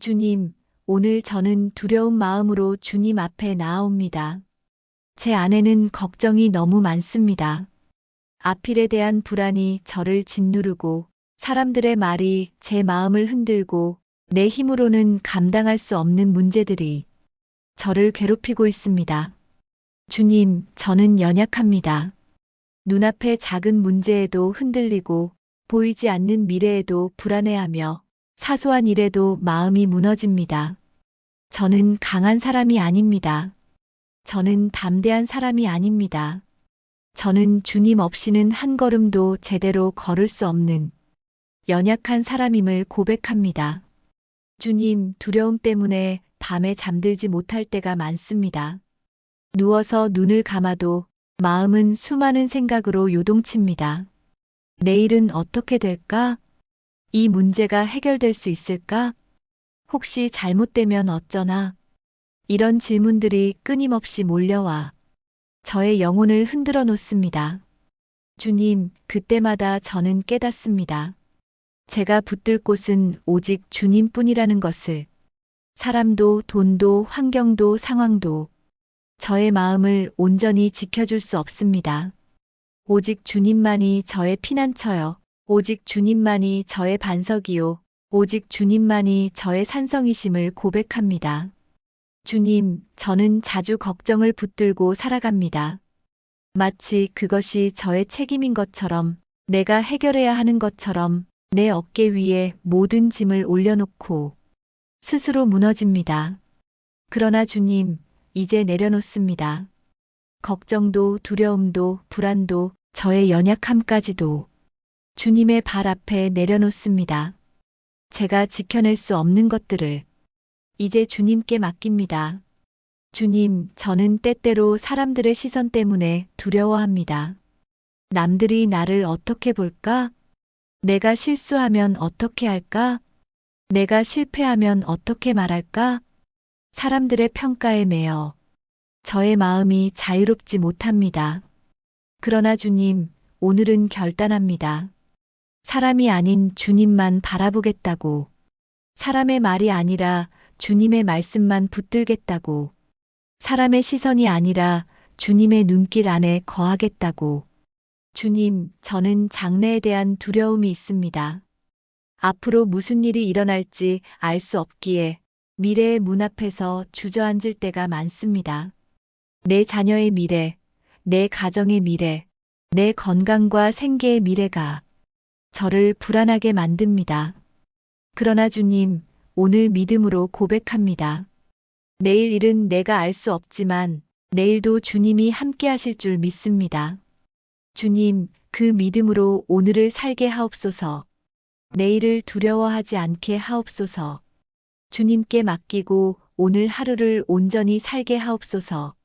주님, 오늘 저는 두려운 마음으로 주님 앞에 나아옵니다. 제 안에는 걱정이 너무 많습니다. 앞일에 대한 불안이 저를 짓누르고 사람들의 말이 제 마음을 흔들고 내 힘으로는 감당할 수 없는 문제들이 저를 괴롭히고 있습니다. 주님, 저는 연약합니다. 눈앞의 작은 문제에도 흔들리고 보이지 않는 미래에도 불안해하며 사소한 일에도 마음이 무너집니다. 저는 강한 사람이 아닙니다. 저는 담대한 사람이 아닙니다. 저는 주님 없이는 한 걸음도 제대로 걸을 수 없는 연약한 사람임을 고백합니다. 주님, 두려움 때문에 밤에 잠들지 못할 때가 많습니다. 누워서 눈을 감아도 마음은 수많은 생각으로 요동칩니다. 내일은 어떻게 될까? 이 문제가 해결될 수 있을까? 혹시 잘못되면 어쩌나? 이런 질문들이 끊임없이 몰려와 저의 영혼을 흔들어 놓습니다. 주님, 그때마다 저는 깨닫습니다. 제가 붙들 곳은 오직 주님뿐이라는 것을. 사람도 돈도 환경도 상황도 저의 마음을 온전히 지켜줄 수 없습니다. 오직 주님만이 저의 피난처여, 오직 주님만이 저의 반석이요, 오직 주님만이 저의 산성이심을 고백합니다. 주님, 저는 자주 걱정을 붙들고 살아갑니다. 마치 그것이 저의 책임인 것처럼, 내가 해결해야 하는 것처럼 내 어깨 위에 모든 짐을 올려놓고 스스로 무너집니다. 그러나 주님, 이제 내려놓습니다. 걱정도 두려움도 불안도 저의 연약함까지도 주님의 발 앞에 내려놓습니다. 제가 지켜낼 수 없는 것들을 이제 주님께 맡깁니다. 주님, 저는 때때로 사람들의 시선 때문에 두려워합니다. 남들이 나를 어떻게 볼까? 내가 실수하면 어떻게 할까? 내가 실패하면 어떻게 말할까? 사람들의 평가에 매여 저의 마음이 자유롭지 못합니다. 그러나 주님, 오늘은 결단합니다. 사람이 아닌 주님만 바라보겠다고, 사람의 말이 아니라 주님의 말씀만 붙들겠다고, 사람의 시선이 아니라 주님의 눈길 안에 거하겠다고. 주님, 저는 장래에 대한 두려움이 있습니다. 앞으로 무슨 일이 일어날지 알 수 없기에 미래의 문 앞에서 주저앉을 때가 많습니다. 내 자녀의 미래, 내 가정의 미래, 내 건강과 생계의 미래가 저를 불안하게 만듭니다. 그러나 주님, 오늘 믿음으로 고백합니다. 내일 일은 내가 알 수 없지만 내일도 주님이 함께 하실 줄 믿습니다. 주님, 그 믿음으로 오늘을 살게 하옵소서. 내일을 두려워하지 않게 하옵소서. 주님께 맡기고 오늘 하루를 온전히 살게 하옵소서.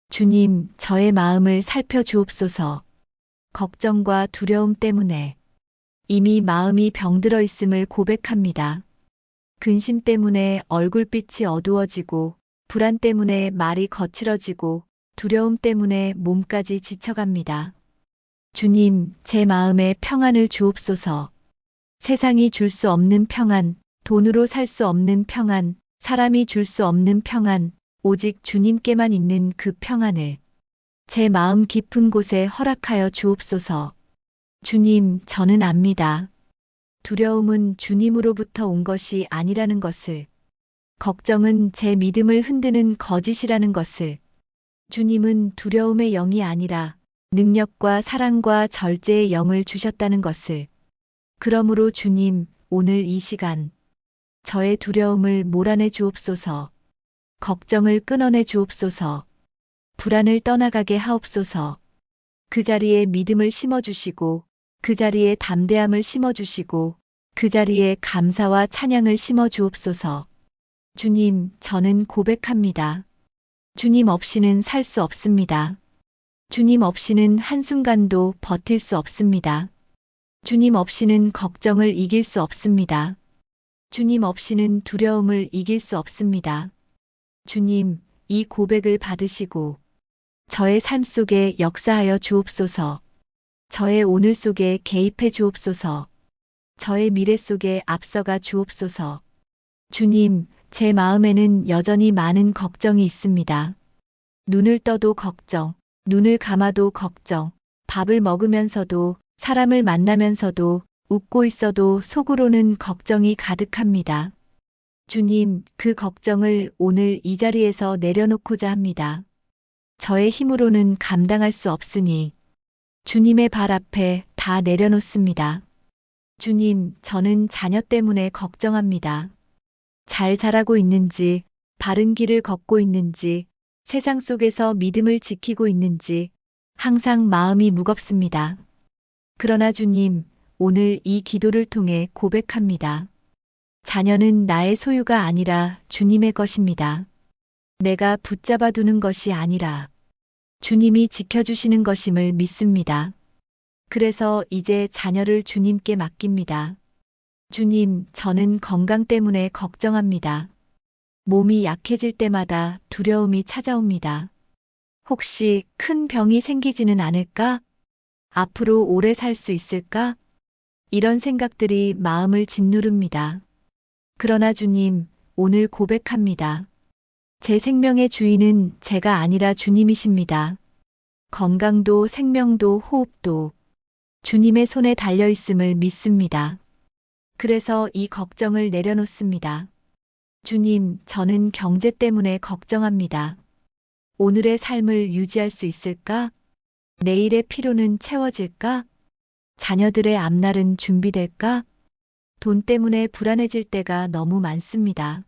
주님, 저의 마음을 살펴주옵소서. 걱정과 두려움 때문에 이미 마음이 병들어 있음을 고백합니다. 근심 때문에 얼굴빛이 어두워지고, 불안 때문에 말이 거칠어지고, 두려움 때문에 몸까지 지쳐갑니다. 주님, 제 마음에 평안을 주옵소서. 세상이 줄 수 없는 평안, 돈으로 살 수 없는 평안, 사람이 줄 수 없는 평안, 오직 주님께만 있는 그 평안을 제 마음 깊은 곳에 허락하여 주옵소서. 주님, 저는 압니다. 두려움은 주님으로부터 온 것이 아니라는 것을, 걱정은 제 믿음을 흔드는 거짓이라는 것을, 주님은 두려움의 영이 아니라 능력과 사랑과 절제의 영을 주셨다는 것을. 그러므로 주님, 오늘 이 시간 저의 두려움을 몰아내 주옵소서. 걱정을 끊어내 주옵소서. 불안을 떠나가게 하옵소서. 그 자리에 믿음을 심어주시고, 그 자리에 담대함을 심어주시고, 그 자리에 감사와 찬양을 심어주옵소서. 주님, 저는 고백합니다. 주님 없이는 살 수 없습니다. 주님 없이는 한순간도 버틸 수 없습니다. 주님 없이는 걱정을 이길 수 없습니다. 주님 없이는 두려움을 이길 수 없습니다. 주님, 이 고백을 받으시고 저의 삶 속에 역사하여 주옵소서. 저의 오늘 속에 개입해 주옵소서. 저의 미래 속에 앞서가 주옵소서. 주님, 제 마음에는 여전히 많은 걱정이 있습니다. 눈을 떠도 걱정, 눈을 감아도 걱정, 밥을 먹으면서도, 사람을 만나면서도, 웃고 있어도 속으로는 걱정이 가득합니다. 주님, 그 걱정을 오늘 이 자리에서 내려놓고자 합니다. 저의 힘으로는 감당할 수 없으니 주님의 발 앞에 다 내려놓습니다. 주님, 저는 자녀 때문에 걱정합니다. 잘 자라고 있는지, 바른 길을 걷고 있는지, 세상 속에서 믿음을 지키고 있는지 항상 마음이 무겁습니다. 그러나 주님, 오늘 이 기도를 통해 고백합니다. 자녀는 나의 소유가 아니라 주님의 것입니다. 내가 붙잡아 두는 것이 아니라 주님이 지켜주시는 것임을 믿습니다. 그래서 이제 자녀를 주님께 맡깁니다. 주님, 저는 건강 때문에 걱정합니다. 몸이 약해질 때마다 두려움이 찾아옵니다. 혹시 큰 병이 생기지는 않을까? 앞으로 오래 살 수 있을까? 이런 생각들이 마음을 짓누릅니다. 그러나 주님, 오늘 고백합니다. 제 생명의 주인은 제가 아니라 주님이십니다. 건강도 생명도 호흡도 주님의 손에 달려 있음을 믿습니다. 그래서 이 걱정을 내려놓습니다. 주님, 저는 경제 때문에 걱정합니다. 오늘의 삶을 유지할 수 있을까? 내일의 피로는 채워질까? 자녀들의 앞날은 준비될까? 돈 때문에 불안해질 때가 너무 많습니다.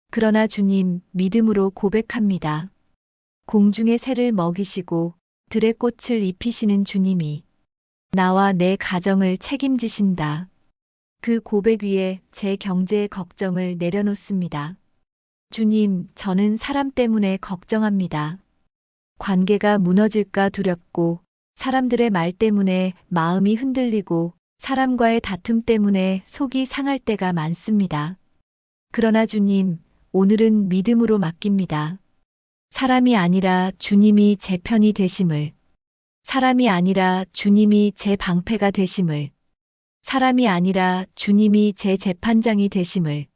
그러나 주님, 믿음으로 고백합니다. 공중의 새를 먹이시고 들의 꽃을 입히시는 주님이 나와 내 가정을 책임지신다. 그 고백 위에 제 경제의 걱정을 내려놓습니다. 주님, 저는 사람 때문에 걱정합니다. 관계가 무너질까 두렵고, 사람들의 말 때문에 마음이 흔들리고, 사람과의 다툼 때문에 속이 상할 때가 많습니다. 그러나 주님, 오늘은 믿음으로 맡깁니다. 사람이 아니라 주님이 제 편이 되심을, 사람이 아니라 주님이 제 방패가 되심을, 사람이 아니라 주님이 제 재판장이 되심을,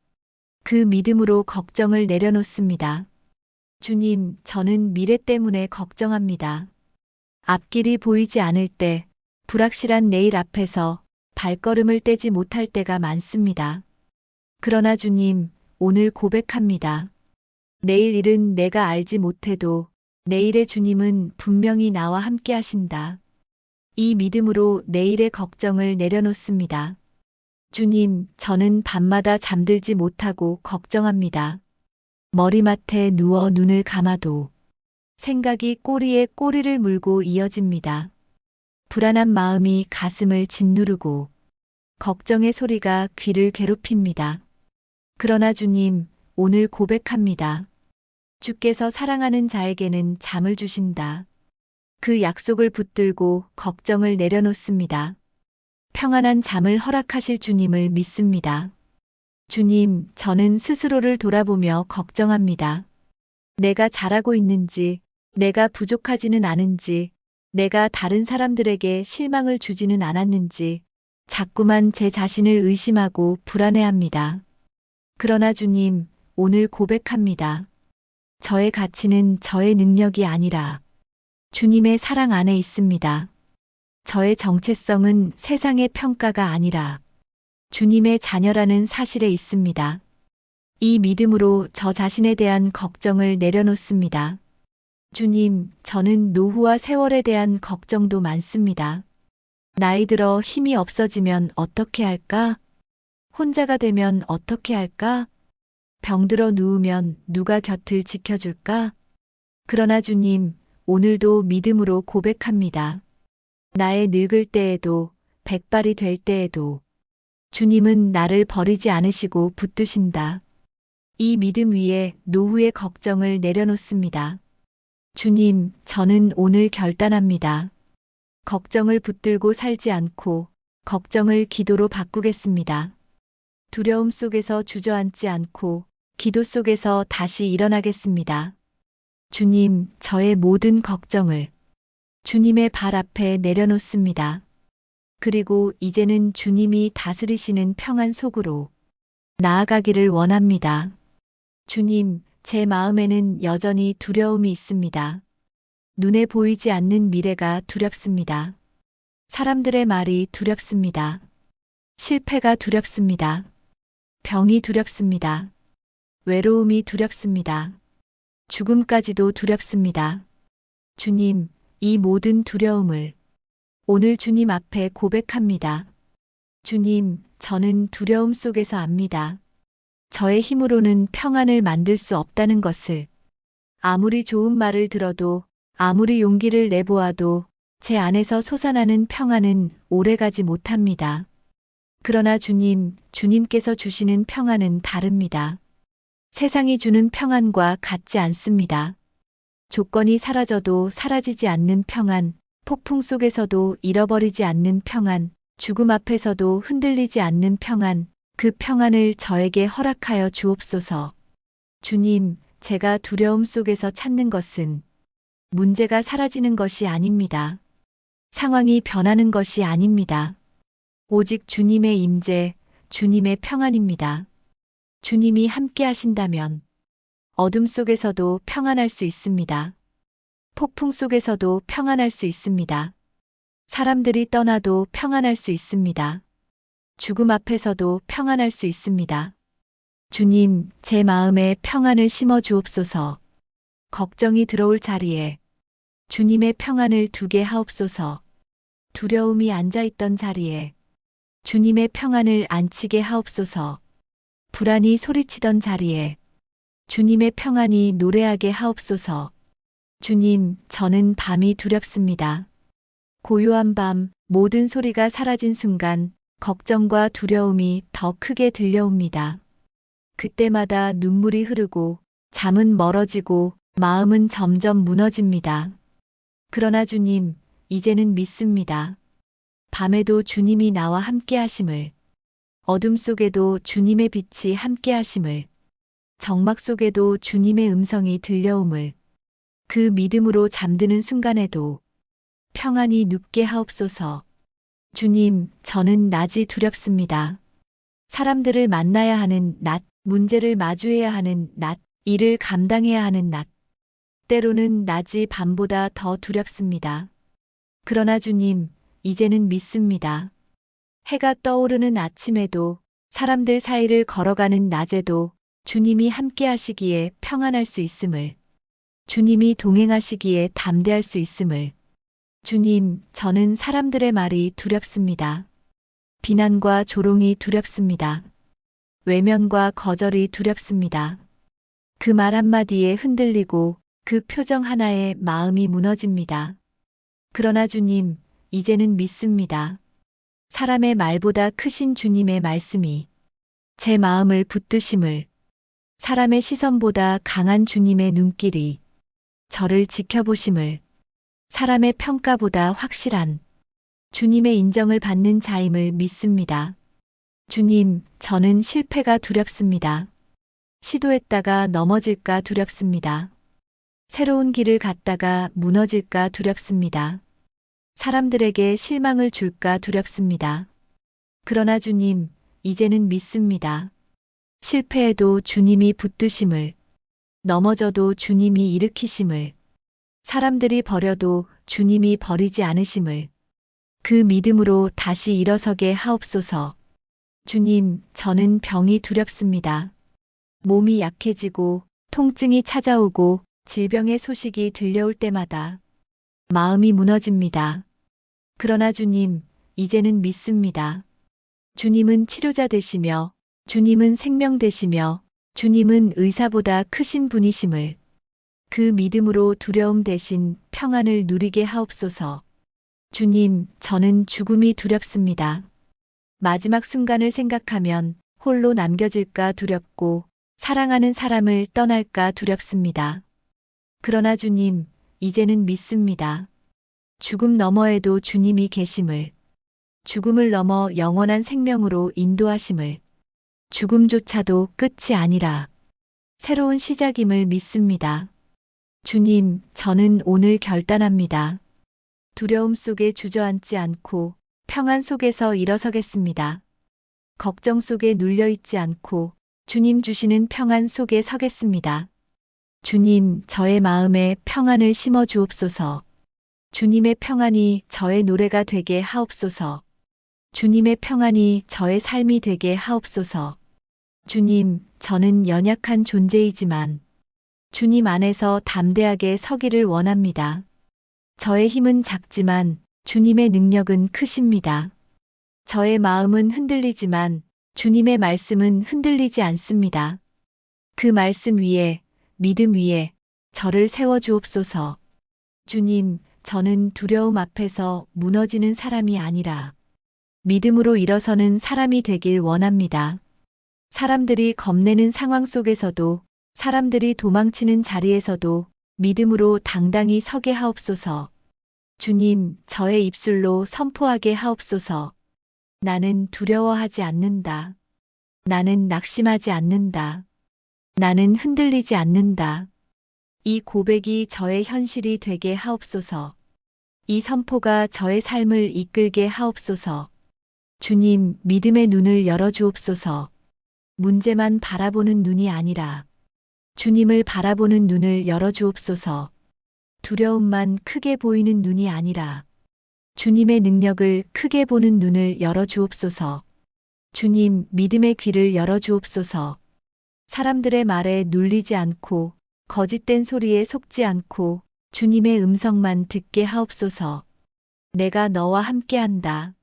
그 믿음으로 걱정을 내려놓습니다. 주님, 저는 미래 때문에 걱정합니다. 앞길이 보이지 않을 때, 불확실한 내일 앞에서 발걸음을 떼지 못할 때가 많습니다. 그러나 주님, 오늘 고백합니다. 내일 일은 내가 알지 못해도 내일의 주님은 분명히 나와 함께 하신다. 이 믿음으로 내일의 걱정을 내려놓습니다. 주님, 저는 밤마다 잠들지 못하고 걱정합니다. 머리맡에 누워 눈을 감아도 생각이 꼬리에 꼬리를 물고 이어집니다. 불안한 마음이 가슴을 짓누르고 걱정의 소리가 귀를 괴롭힙니다. 그러나 주님, 오늘 고백합니다. 주께서 사랑하는 자에게는 잠을 주신다. 그 약속을 붙들고 걱정을 내려놓습니다. 평안한 잠을 허락하실 주님을 믿습니다. 주님, 저는 스스로를 돌아보며 걱정합니다. 내가 잘하고 있는지, 내가 부족하지는 않은지, 내가 다른 사람들에게 실망을 주지는 않았는지, 자꾸만 제 자신을 의심하고 불안해합니다. 그러나 주님, 오늘 고백합니다. 저의 가치는 저의 능력이 아니라 주님의 사랑 안에 있습니다. 저의 정체성은 세상의 평가가 아니라 주님의 자녀라는 사실에 있습니다. 이 믿음으로 저 자신에 대한 걱정을 내려놓습니다. 주님, 저는 노후와 세월에 대한 걱정도 많습니다. 나이 들어 힘이 없어지면 어떻게 할까? 혼자가 되면 어떻게 할까? 병들어 누우면 누가 곁을 지켜줄까? 그러나 주님, 오늘도 믿음으로 고백합니다. 나의 늙을 때에도, 백발이 될 때에도, 주님은 나를 버리지 않으시고 붙드신다. 이 믿음 위에 노후의 걱정을 내려놓습니다. 주님, 저는 오늘 결단합니다. 걱정을 붙들고 살지 않고 걱정을 기도로 바꾸겠습니다. 두려움 속에서 주저앉지 않고 기도 속에서 다시 일어나겠습니다. 주님, 저의 모든 걱정을 주님의 발 앞에 내려놓습니다. 그리고 이제는 주님이 다스리시는 평안 속으로 나아가기를 원합니다. 주님, 제 마음에는 여전히 두려움이 있습니다. 눈에 보이지 않는 미래가 두렵습니다. 사람들의 말이 두렵습니다. 실패가 두렵습니다. 병이 두렵습니다. 외로움이 두렵습니다. 죽음까지도 두렵습니다. 주님, 이 모든 두려움을 오늘 주님 앞에 고백합니다. 주님, 저는 두려움 속에서 압니다. 저의 힘으로는 평안을 만들 수 없다는 것을. 아무리 좋은 말을 들어도, 아무리 용기를 내보아도 제 안에서 솟아나는 평안은 오래가지 못합니다. 그러나 주님, 주님께서 주시는 평안은 다릅니다. 세상이 주는 평안과 같지 않습니다. 조건이 사라져도 사라지지 않는 평안, 폭풍 속에서도 잃어버리지 않는 평안, 죽음 앞에서도 흔들리지 않는 평안, 그 평안을 저에게 허락하여 주옵소서. 주님, 제가 두려움 속에서 찾는 것은 문제가 사라지는 것이 아닙니다. 상황이 변하는 것이 아닙니다. 오직 주님의 임재, 주님의 평안입니다. 주님이 함께 하신다면 어둠 속에서도 평안할 수 있습니다. 폭풍 속에서도 평안할 수 있습니다. 사람들이 떠나도 평안할 수 있습니다. 죽음 앞에서도 평안할 수 있습니다. 주님, 제 마음에 평안을 심어 주옵소서. 걱정이 들어올 자리에 주님의 평안을 두게 하옵소서. 두려움이 앉아있던 자리에 주님의 평안을 앉히게 하옵소서. 불안이 소리치던 자리에 주님의 평안이 노래하게 하옵소서. 주님, 저는 밤이 두렵습니다. 고요한 밤, 모든 소리가 사라진 순간 걱정과 두려움이 더 크게 들려옵니다. 그때마다 눈물이 흐르고 잠은 멀어지고 마음은 점점 무너집니다. 그러나 주님, 이제는 믿습니다. 밤에도 주님이 나와 함께 하심을, 어둠 속에도 주님의 빛이 함께 하심을, 정막 속에도 주님의 음성이 들려옴을, 그 믿음으로 잠드는 순간에도 평안이 눕게 하옵소서. 주님, 저는 낮이 두렵습니다. 사람들을 만나야 하는 낮, 문제를 마주해야 하는 낮, 일을 감당해야 하는 낮. 때로는 낮이 밤보다 더 두렵습니다. 그러나 주님, 이제는 믿습니다. 해가 떠오르는 아침에도, 사람들 사이를 걸어가는 낮에도 주님이 함께 하시기에 평안할 수 있음을, 주님이 동행하시기에 담대할 수 있음을. 주님, 저는 사람들의 말이 두렵습니다. 비난과 조롱이 두렵습니다. 외면과 거절이 두렵습니다. 그 말 한마디에 흔들리고 그 표정 하나에 마음이 무너집니다. 그러나 주님, 이제는 믿습니다. 사람의 말보다 크신 주님의 말씀이 제 마음을 붙드심을, 사람의 시선보다 강한 주님의 눈길이 저를 지켜보심을, 사람의 평가보다 확실한 주님의 인정을 받는 자임을 믿습니다. 주님, 저는 실패가 두렵습니다. 시도했다가 넘어질까 두렵습니다. 새로운 길을 갔다가 무너질까 두렵습니다. 사람들에게 실망을 줄까 두렵습니다. 그러나 주님, 이제는 믿습니다. 실패해도 주님이 붙드심을, 넘어져도 주님이 일으키심을, 사람들이 버려도 주님이 버리지 않으심을, 그 믿음으로 다시 일어서게 하옵소서. 주님, 저는 병이 두렵습니다. 몸이 약해지고 통증이 찾아오고 질병의 소식이 들려올 때마다 마음이 무너집니다. 그러나 주님, 이제는 믿습니다. 주님은 치료자 되시며, 주님은 생명 되시며, 주님은 의사보다 크신 분이심을, 그 믿음으로 두려움 대신 평안을 누리게 하옵소서. 주님, 저는 죽음이 두렵습니다. 마지막 순간을 생각하면 홀로 남겨질까 두렵고 사랑하는 사람을 떠날까 두렵습니다. 그러나 주님, 이제는 믿습니다. 죽음 너머에도 주님이 계심을, 죽음을 넘어 영원한 생명으로 인도하심을, 죽음조차도 끝이 아니라 새로운 시작임을 믿습니다. 주님, 저는 오늘 결단합니다. 두려움 속에 주저앉지 않고 평안 속에서 일어서겠습니다. 걱정 속에 눌려 있지 않고 주님 주시는 평안 속에 서겠습니다. 주님, 저의 마음에 평안을 심어 주옵소서. 주님의 평안이 저의 노래가 되게 하옵소서. 주님의 평안이 저의 삶이 되게 하옵소서. 주님, 저는 연약한 존재이지만 주님 안에서 담대하게 서기를 원합니다. 저의 힘은 작지만 주님의 능력은 크십니다. 저의 마음은 흔들리지만 주님의 말씀은 흔들리지 않습니다. 그 말씀 위에, 믿음 위에 저를 세워 주옵소서. 주님, 저는 두려움 앞에서 무너지는 사람이 아니라 믿음으로 일어서는 사람이 되길 원합니다. 사람들이 겁내는 상황 속에서도, 사람들이 도망치는 자리에서도 믿음으로 당당히 서게 하옵소서. 주님, 저의 입술로 선포하게 하옵소서. 나는 두려워하지 않는다. 나는 낙심하지 않는다. 나는 흔들리지 않는다. 이 고백이 저의 현실이 되게 하옵소서. 이 선포가 저의 삶을 이끌게 하옵소서. 주님, 믿음의 눈을 열어 주옵소서. 문제만 바라보는 눈이 아니라 주님을 바라보는 눈을 열어 주옵소서. 두려움만 크게 보이는 눈이 아니라 주님의 능력을 크게 보는 눈을 열어 주옵소서. 주님, 믿음의 귀를 열어 주옵소서. 사람들의 말에 눌리지 않고 거짓된 소리에 속지 않고 주님의 음성만 듣게 하옵소서. 내가 너와 함께한다.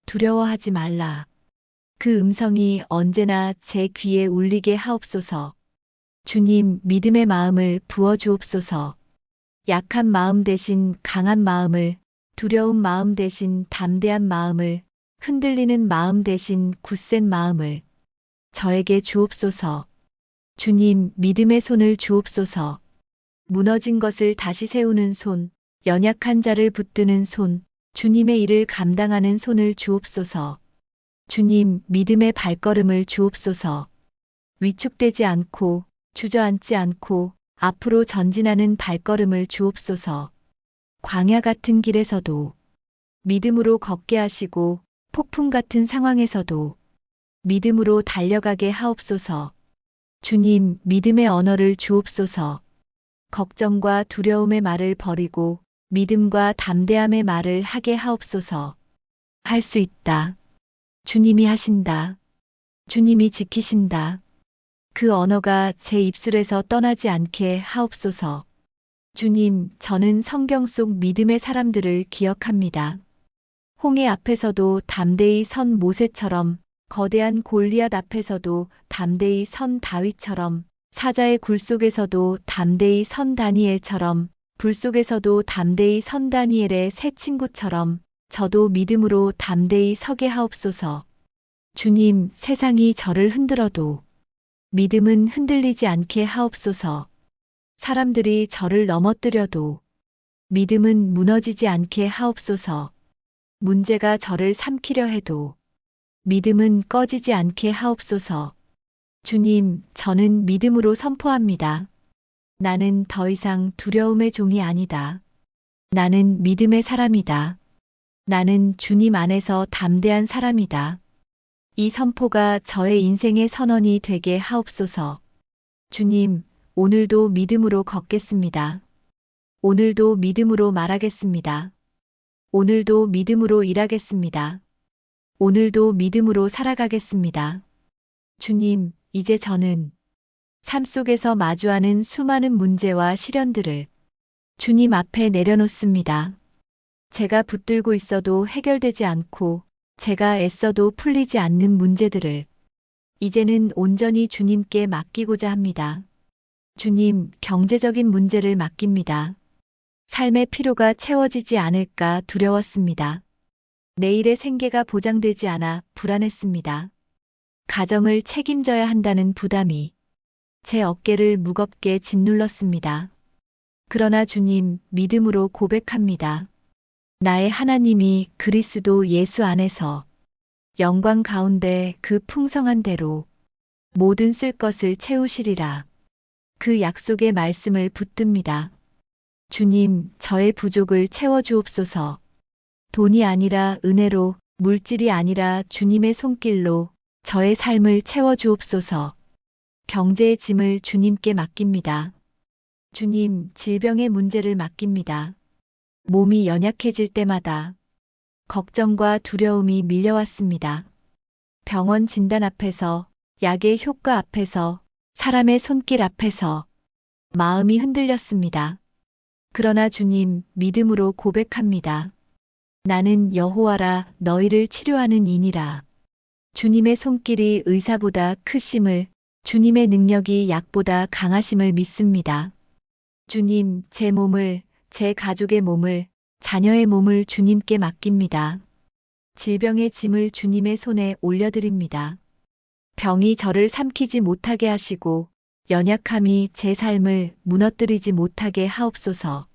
두려워하지 말라. 그 음성이 언제나 제 귀에 울리게 하옵소서. 주님, 믿음의 마음을 부어 주옵소서. 약한 마음 대신 강한 마음을, 두려운 마음 대신 담대한 마음을, 흔들리는 마음 대신 굳센 마음을 저에게 주옵소서. 주님, 믿음의 손을 주옵소서. 무너진 것을 다시 세우는 손, 연약한 자를 붙드는 손, 주님의 일을 감당하는 손을 주옵소서. 주님, 믿음의 발걸음을 주옵소서. 위축되지 않고 주저앉지 않고 앞으로 전진하는 발걸음을 주옵소서. 광야 같은 길에서도 믿음으로 걷게 하시고 폭풍 같은 상황에서도 믿음으로 달려가게 하옵소서. 주님, 믿음의 언어를 주옵소서. 걱정과 두려움의 말을 버리고 믿음과 담대함의 말을 하게 하옵소서. 할 수 있다. 주님이 하신다. 주님이 지키신다. 그 언어가 제 입술에서 떠나지 않게 하옵소서. 주님, 저는 성경 속 믿음의 사람들을 기억합니다. 홍해 앞에서도 담대히 선 모세처럼, 거대한 골리앗 앞에서도 담대히 선 다윗처럼, 사자의 굴 속에서도 담대히 선 다니엘처럼, 불 속에서도 담대히 선 다니엘의 세 친구처럼 저도 믿음으로 담대히 서게 하옵소서. 주님, 세상이 저를 흔들어도 믿음은 흔들리지 않게 하옵소서. 사람들이 저를 넘어뜨려도 믿음은 무너지지 않게 하옵소서. 문제가 저를 삼키려 해도 믿음은 꺼지지 않게 하옵소서. 주님, 저는 믿음으로 선포합니다. 나는 더 이상 두려움의 종이 아니다. 나는 믿음의 사람이다. 나는 주님 안에서 담대한 사람이다. 이 선포가 저의 인생의 선언이 되게 하옵소서. 주님, 오늘도 믿음으로 걷겠습니다. 오늘도 믿음으로 말하겠습니다. 오늘도 믿음으로 일하겠습니다. 오늘도 믿음으로 살아가겠습니다. 주님, 이제 저는 삶 속에서 마주하는 수많은 문제와 시련들을 주님 앞에 내려놓습니다. 제가 붙들고 있어도 해결되지 않고 제가 애써도 풀리지 않는 문제들을 이제는 온전히 주님께 맡기고자 합니다. 주님, 경제적인 문제를 맡깁니다. 삶의 필요가 채워지지 않을까 두려웠습니다. 내일의 생계가 보장되지 않아 불안했습니다. 가정을 책임져야 한다는 부담이 제 어깨를 무겁게 짓눌렀습니다. 그러나 주님, 믿음으로 고백합니다. 나의 하나님이 그리스도 예수 안에서 영광 가운데 그 풍성한 대로 모든 쓸 것을 채우시리라. 그 약속의 말씀을 붙듭니다. 주님, 저의 부족을 채워주옵소서. 돈이 아니라 은혜로, 물질이 아니라 주님의 손길로, 저의 삶을 채워주옵소서. 경제의 짐을 주님께 맡깁니다. 주님, 질병의 문제를 맡깁니다. 몸이 연약해질 때마다 걱정과 두려움이 밀려왔습니다. 병원 진단 앞에서, 약의 효과 앞에서, 사람의 손길 앞에서 마음이 흔들렸습니다. 그러나 주님, 믿음으로 고백합니다. 나는 여호와라, 너희를 치료하는 이니라. 주님의 손길이 의사보다 크심을, 주님의 능력이 약보다 강하심을 믿습니다. 주님, 제 몸을, 제 가족의 몸을, 자녀의 몸을 주님께 맡깁니다. 질병의 짐을 주님의 손에 올려드립니다. 병이 저를 삼키지 못하게 하시고 연약함이 제 삶을 무너뜨리지 못하게 하옵소서.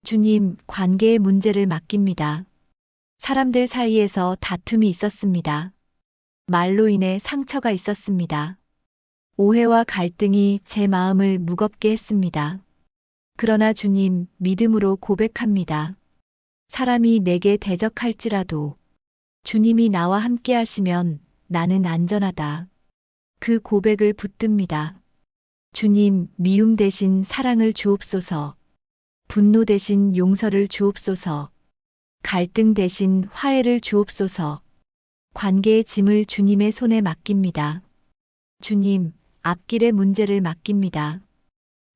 주님, 관계의 문제를 맡깁니다. 사람들 사이에서 다툼이 있었습니다. 말로 인해 상처가 있었습니다. 오해와 갈등이 제 마음을 무겁게 했습니다. 그러나 주님, 믿음으로 고백합니다. 사람이 내게 대적할지라도 주님이 나와 함께 하시면 나는 안전하다. 그 고백을 붙듭니다. 주님, 미움 대신 사랑을 주옵소서. 분노 대신 용서를 주옵소서. 갈등 대신 화해를 주옵소서. 관계의 짐을 주님의 손에 맡깁니다. 주님, 앞길의 문제를 맡깁니다.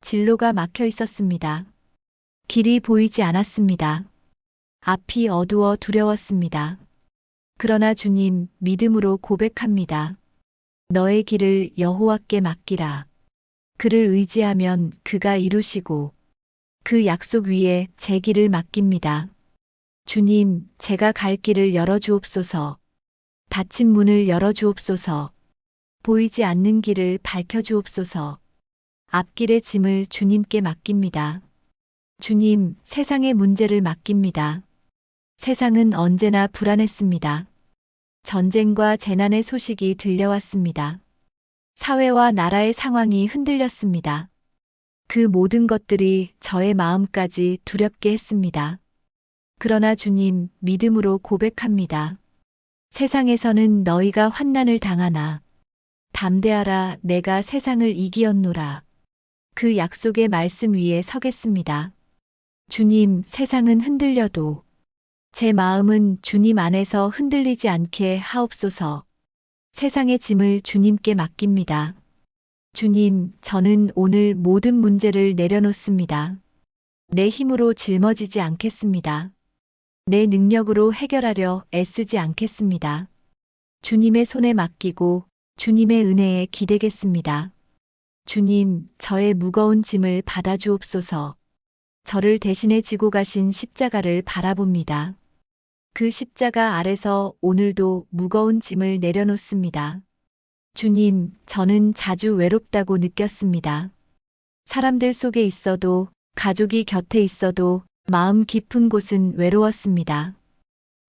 진로가 막혀 있었습니다. 길이 보이지 않았습니다. 앞이 어두워 두려웠습니다. 그러나 주님, 믿음으로 고백합니다. 너의 길을 여호와께 맡기라. 그를 의지하면 그가 이루시고 그 약속 위에 제 길을 맡깁니다. 주님, 제가 갈 길을 열어주옵소서. 닫힌 문을 열어주옵소서. 보이지 않는 길을 밝혀주옵소서. 앞길의 짐을 주님께 맡깁니다. 주님, 세상의 문제를 맡깁니다. 세상은 언제나 불안했습니다. 전쟁과 재난의 소식이 들려왔습니다. 사회와 나라의 상황이 흔들렸습니다. 그 모든 것들이 저의 마음까지 두렵게 했습니다. 그러나 주님, 믿음으로 고백합니다. 세상에서는 너희가 환난을 당하나 담대하라, 내가 세상을 이기었노라. 그 약속의 말씀 위에 서겠습니다. 주님, 세상은 흔들려도 제 마음은 주님 안에서 흔들리지 않게 하옵소서. 세상의 짐을 주님께 맡깁니다. 주님, 저는 오늘 모든 문제를 내려놓습니다. 내 힘으로 짊어지지 않겠습니다. 내 능력으로 해결하려 애쓰지 않겠습니다. 주님의 손에 맡기고 주님의 은혜에 기대겠습니다. 주님, 저의 무거운 짐을 받아주옵소서. 저를 대신해 지고 가신 십자가를 바라봅니다. 그 십자가 아래서 오늘도 무거운 짐을 내려놓습니다. 주님, 저는 자주 외롭다고 느꼈습니다. 사람들 속에 있어도, 가족이 곁에 있어도 마음 깊은 곳은 외로웠습니다.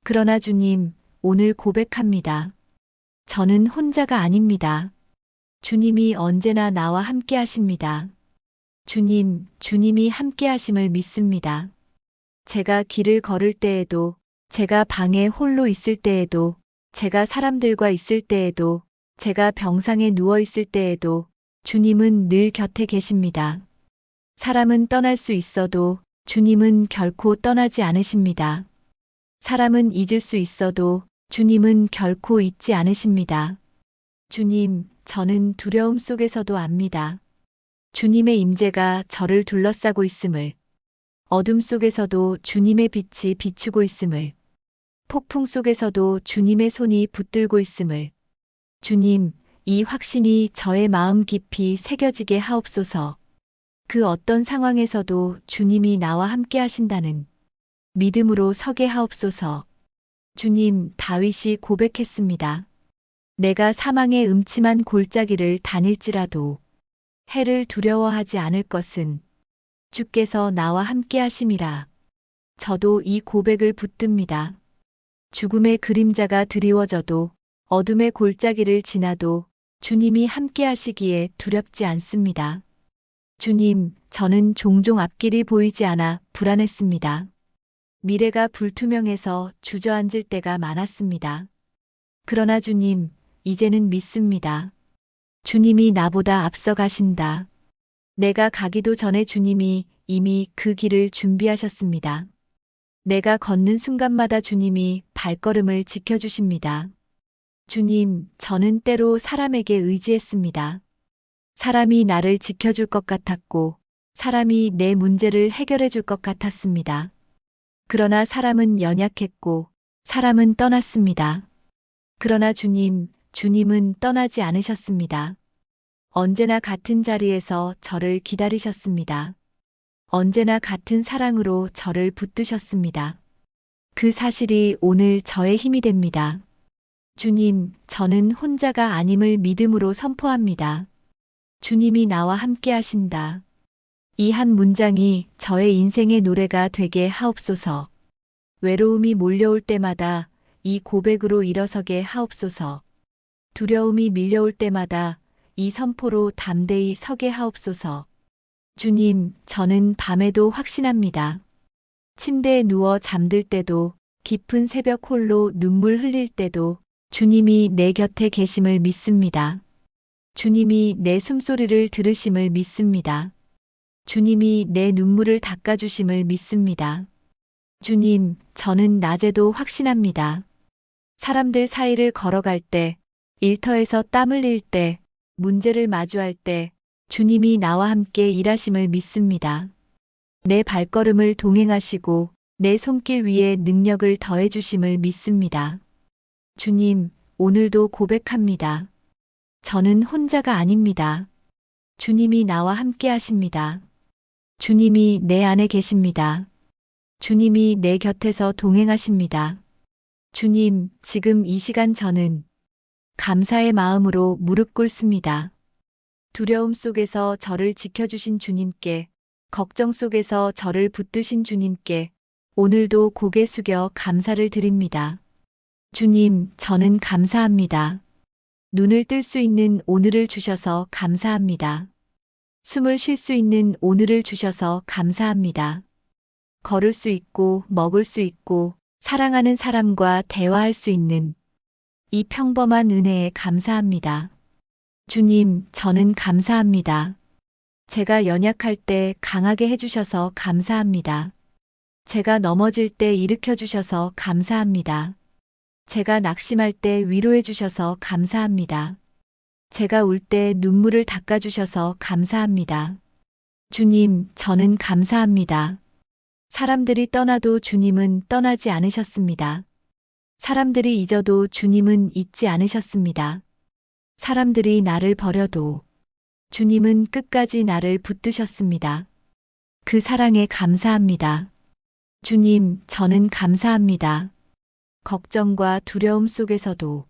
그러나 주님, 오늘 고백합니다. 저는 혼자가 아닙니다. 주님이 언제나 나와 함께 하십니다. 주님, 주님이 함께 하심을 믿습니다. 제가 길을 걸을 때에도, 제가 방에 홀로 있을 때에도, 제가 사람들과 있을 때에도, 제가 병상에 누워 있을 때에도 주님은 늘 곁에 계십니다. 사람은 떠날 수 있어도 주님은 결코 떠나지 않으십니다. 사람은 잊을 수 있어도 주님은 결코 잊지 않으십니다. 주님, 저는 두려움 속에서도 압니다. 주님의 임재가 저를 둘러싸고 있음을, 어둠 속에서도 주님의 빛이 비추고 있음을, 폭풍 속에서도 주님의 손이 붙들고 있음을, 주님, 이 확신이 저의 마음 깊이 새겨지게 하옵소서. 그 어떤 상황에서도 주님이 나와 함께 하신다는 믿음으로 서게 하옵소서. 주님, 다윗이 고백했습니다. 내가 사망의 음침한 골짜기를 다닐지라도 해를 두려워하지 않을 것은 주께서 나와 함께 하심이라. 저도 이 고백을 붙듭니다. 죽음의 그림자가 드리워져도 어둠의 골짜기를 지나도 주님이 함께 하시기에 두렵지 않습니다. 주님, 저는 종종 앞길이 보이지 않아 불안했습니다. 미래가 불투명해서 주저앉을 때가 많았습니다. 그러나 주님, 이제는 믿습니다. 주님이 나보다 앞서 가신다. 내가 가기도 전에 주님이 이미 그 길을 준비하셨습니다. 내가 걷는 순간마다 주님이 발걸음을 지켜주십니다. 주님, 저는 때로 사람에게 의지했습니다. 사람이 나를 지켜줄 것 같았고, 사람이 내 문제를 해결해 줄 것 같았습니다. 그러나 사람은 연약했고, 사람은 떠났습니다. 그러나 주님은 떠나지 않으셨습니다. 언제나 같은 자리에서 저를 기다리셨습니다. 언제나 같은 사랑으로 저를 붙드셨습니다. 그 사실이 오늘 저의 힘이 됩니다. 주님, 저는 혼자가 아님을 믿음으로 선포합니다. 주님이 나와 함께 하신다. 이 한 문장이 저의 인생의 노래가 되게 하옵소서. 외로움이 몰려올 때마다 이 고백으로 일어서게 하옵소서. 두려움이 밀려올 때마다 이 선포로 담대히 서게 하옵소서. 주님, 저는 밤에도 확신합니다. 침대에 누워 잠들 때도, 깊은 새벽 홀로 눈물 흘릴 때도 주님이 내 곁에 계심을 믿습니다. 주님이 내 숨소리를 들으심을 믿습니다. 주님이 내 눈물을 닦아주심을 믿습니다. 주님, 저는 낮에도 확신합니다. 사람들 사이를 걸어갈 때, 일터에서 땀 흘릴 때, 문제를 마주할 때, 주님이 나와 함께 일하심을 믿습니다. 내 발걸음을 동행하시고, 내 손길 위에 능력을 더해주심을 믿습니다. 주님, 오늘도 고백합니다. 저는 혼자가 아닙니다. 주님이 나와 함께 하십니다. 주님이 내 안에 계십니다. 주님이 내 곁에서 동행하십니다. 주님, 지금 이 시간 저는 감사의 마음으로 무릎 꿇습니다. 두려움 속에서 저를 지켜주신 주님께, 걱정 속에서 저를 붙드신 주님께 오늘도 고개 숙여 감사를 드립니다. 주님, 저는 감사합니다. 눈을 뜰 수 있는 오늘을 주셔서 감사합니다. 숨을 쉴 수 있는 오늘을 주셔서 감사합니다. 걸을 수 있고 먹을 수 있고 사랑하는 사람과 대화할 수 있는 이 평범한 은혜에 감사합니다. 주님, 저는 감사합니다. 제가 연약할 때 강하게 해주셔서 감사합니다. 제가 넘어질 때 일으켜 주셔서 감사합니다. 제가 낙심할 때 위로해 주셔서 감사합니다. 제가 울 때 눈물을 닦아 주셔서 감사합니다. 주님, 저는 감사합니다. 사람들이 떠나도 주님은 떠나지 않으셨습니다. 사람들이 잊어도 주님은 잊지 않으셨습니다. 사람들이 나를 버려도 주님은 끝까지 나를 붙드셨습니다. 그 사랑에 감사합니다. 주님, 저는 감사합니다. 걱정과 두려움 속에서도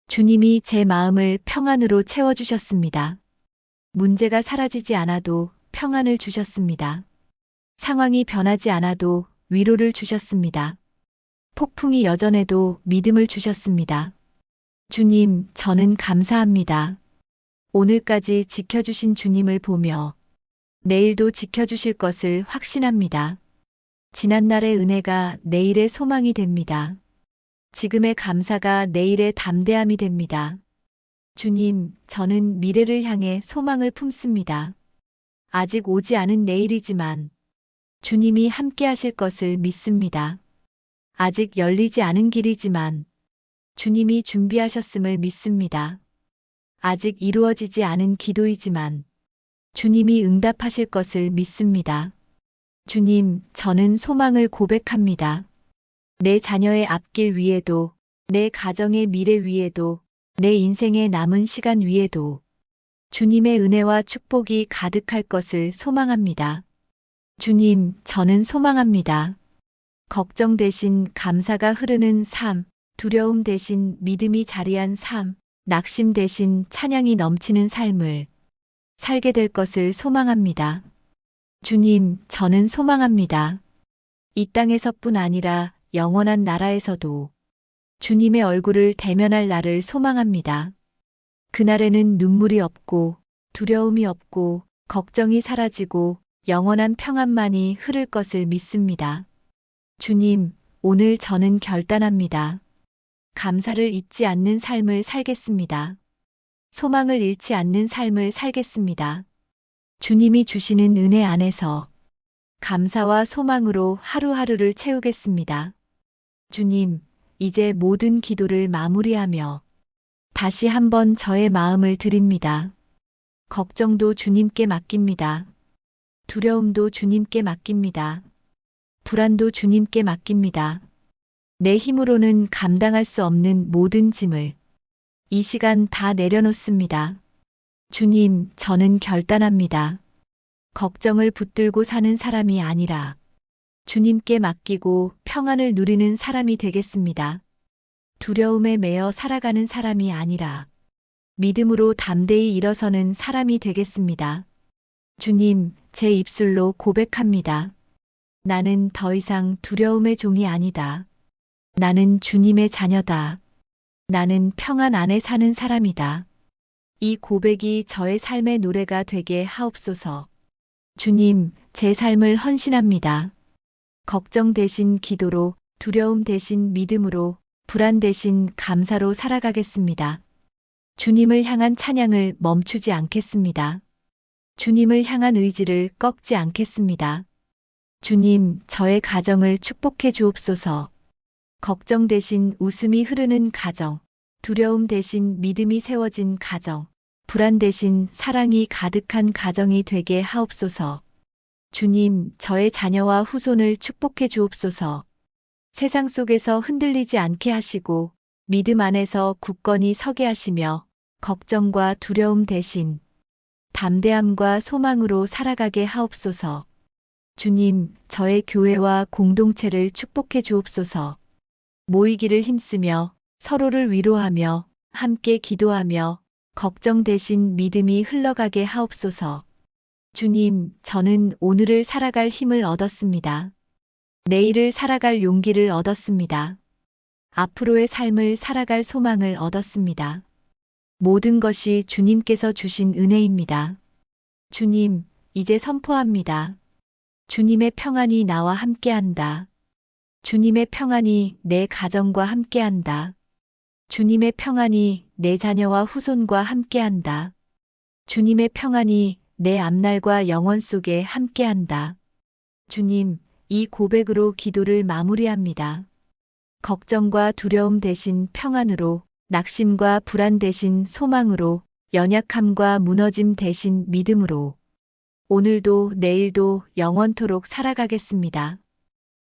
주님이 제 마음을 평안으로 채워주셨습니다. 문제가 사라지지 않아도 평안을 주셨습니다. 상황이 변하지 않아도 위로를 주셨습니다. 폭풍이 여전해도 믿음을 주셨습니다. 주님, 저는 감사합니다. 오늘까지 지켜주신 주님을 보며 내일도 지켜주실 것을 확신합니다. 지난날의 은혜가 내일의 소망이 됩니다. 지금의 감사가 내일의 담대함이 됩니다. 주님, 저는 미래를 향해 소망을 품습니다. 아직 오지 않은 내일이지만 주님이 함께 하실 것을 믿습니다. 아직 열리지 않은 길이지만 주님이 준비하셨음을 믿습니다. 아직 이루어지지 않은 기도이지만 주님이 응답하실 것을 믿습니다. 주님, 저는 소망을 고백합니다. 내 자녀의 앞길 위에도, 내 가정의 미래 위에도, 내 인생의 남은 시간 위에도 주님의 은혜와 축복이 가득할 것을 소망합니다. 주님, 저는 소망합니다. 걱정 대신 감사가 흐르는 삶, 두려움 대신 믿음이 자리한 삶, 낙심 대신 찬양이 넘치는 삶을 살게 될 것을 소망합니다. 주님, 저는 소망합니다. 이 땅에서뿐 아니라 영원한 나라에서도 주님의 얼굴을 대면할 날을 소망합니다. 그날에는 눈물이 없고 두려움이 없고 걱정이 사라지고 영원한 평안만이 흐를 것을 믿습니다. 주님, 오늘 저는 결단합니다. 감사를 잊지 않는 삶을 살겠습니다. 소망을 잃지 않는 삶을 살겠습니다. 주님이 주시는 은혜 안에서 감사와 소망으로 하루하루를 채우겠습니다. 주님, 이제 모든 기도를 마무리하며 다시 한번 저의 마음을 드립니다. 걱정도 주님께 맡깁니다. 두려움도 주님께 맡깁니다. 불안도 주님께 맡깁니다. 내 힘으로는 감당할 수 없는 모든 짐을 이 시간 다 내려놓습니다. 주님, 저는 결단합니다. 걱정을 붙들고 사는 사람이 아니라 주님께 맡기고 평안을 누리는 사람이 되겠습니다. 두려움에 매여 살아가는 사람이 아니라 믿음으로 담대히 일어서는 사람이 되겠습니다. 주님, 제 입술로 고백합니다. 나는 더 이상 두려움의 종이 아니다. 나는 주님의 자녀다. 나는 평안 안에 사는 사람이다. 이 고백이 저의 삶의 노래가 되게 하옵소서. 주님, 제 삶을 헌신합니다. 걱정 대신 기도로, 두려움 대신 믿음으로, 불안 대신 감사로 살아가겠습니다. 주님을 향한 찬양을 멈추지 않겠습니다. 주님을 향한 의지를 꺾지 않겠습니다. 주님, 저의 가정을 축복해 주옵소서. 걱정 대신 웃음이 흐르는 가정, 두려움 대신 믿음이 세워진 가정, 불안 대신 사랑이 가득한 가정이 되게 하옵소서. 주님, 저의 자녀와 후손을 축복해 주옵소서. 세상 속에서 흔들리지 않게 하시고 믿음 안에서 굳건히 서게 하시며 걱정과 두려움 대신 담대함과 소망으로 살아가게 하옵소서. 주님, 저의 교회와 공동체를 축복해 주옵소서. 모이기를 힘쓰며 서로를 위로하며 함께 기도하며 걱정 대신 믿음이 흘러가게 하옵소서. 주님, 저는 오늘을 살아갈 힘을 얻었습니다. 내일을 살아갈 용기를 얻었습니다. 앞으로의 삶을 살아갈 소망을 얻었습니다. 모든 것이 주님께서 주신 은혜입니다. 주님, 이제 선포합니다. 주님의 평안이 나와 함께한다. 주님의 평안이 내 가정과 함께한다. 주님의 평안이 내 자녀와 후손과 함께한다. 주님의 평안이 내 앞날과 영원 속에 함께한다. 주님, 이 고백으로 기도를 마무리합니다. 걱정과 두려움 대신 평안으로, 낙심과 불안 대신 소망으로, 연약함과 무너짐 대신 믿음으로, 오늘도 내일도 영원토록 살아가겠습니다.